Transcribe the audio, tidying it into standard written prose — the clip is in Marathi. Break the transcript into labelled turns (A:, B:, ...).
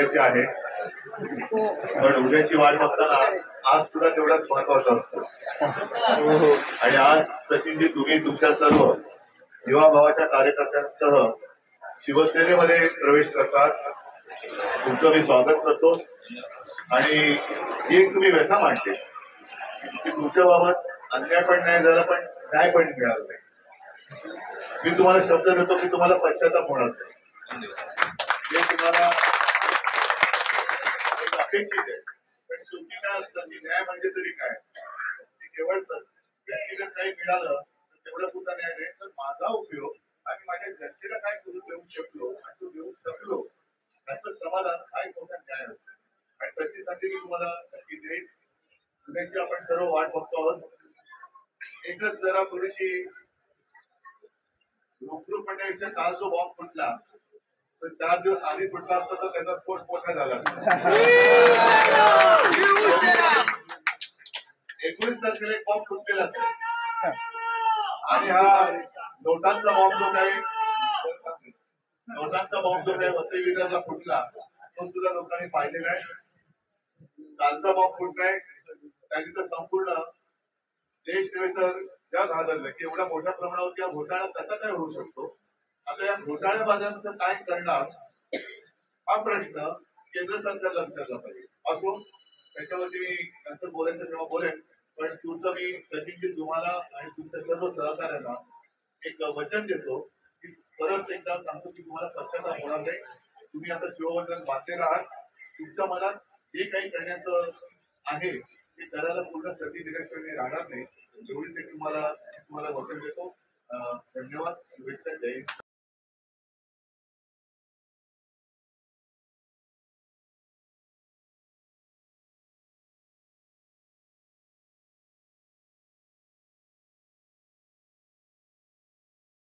A: उद्याची आहे, पण उद्याची वाट बघताना आज सुद्धा तेवढाच महत्वाचं असतं. आणि आज सचिनजी तुम्ही तुमच्या सर्व युवा भावाच्या कार्यकर्त्यांसह शिवसेनेमध्ये प्रवेश करतात. तुमचं मी स्वागत करतो आणि ही एक तुम्ही व्यथा मांडली की तुमच्या बाबत अन्याय पण नाही झाला, पण न्याय पण मिळाला नाही. मी तुम्हाला शब्द देतो की तुम्हाला पश्चाताप होणार नाही. हे तुम्हाला एक अपेक्षित आहे. पण शेवटी काय असतं की न्याय म्हणजे तरी काय, केवळ व्यक्तिगत काही मिळालं तर तेवढा पुरता न्याय नाही, तर माझा उपयोग आणि माझ्या जनतेला काय करून देऊ शकलो आणि तो देऊ शकलो त्याचं समाधान हा एक मोठा न्याय असतो. आणि तशी संधी मी तुम्हाला नक्की देईल. उद्याची आपण सर्व वाट बघतो आहोत. एकच जरा थोडीशी रोखरूप म्हणण्यापेक्षा काल जो बॉम्ब फुटला तर 4 दिवस आधी फुटला असता तर त्याचा स्फोट मोठा झाला. 19 तारखेला एक बॉम्ब फुटलेला आणि हा नोटांचा बॉम्ब जो काही वसई विदर्भला फुटला तो सुद्धा लोकांनी पाहिलेला आहे. कालचा बॉम्ब फुटलाय त्यांनी तर संपूर्ण देश नव्हे तर जग हादरलं की एवढ्या मोठ्या प्रमाणावर या घोटाळा कसा काय होऊ शकतो. आता या घोटाळेबाजांचं काय करणार हा प्रश्न केंद्र सरकारला विचारला पाहिजे. असो, त्याच्यावरती मी नंतर बोलायचं तेव्हा बोलेन. पण तुमचं मी सचिनजी तुम्हाला आणि तुमच्या सर्व सहकार्यांना एक वचन देतो की परत एकदा सांगतो की तुम्हाला पश्चाताप होणार नाही. तुम्ही आता शिवबंधन बांधलेला आहात. तुमच्या मनात जे काही करण्याचं आहे ते करायला पूर्ण संधी दिल्याशिवाय मी राहणार नाही. एवढीच एक तुम्हाला वचन देतो. धन्यवाद. शुभेच्छा. जय हिंद.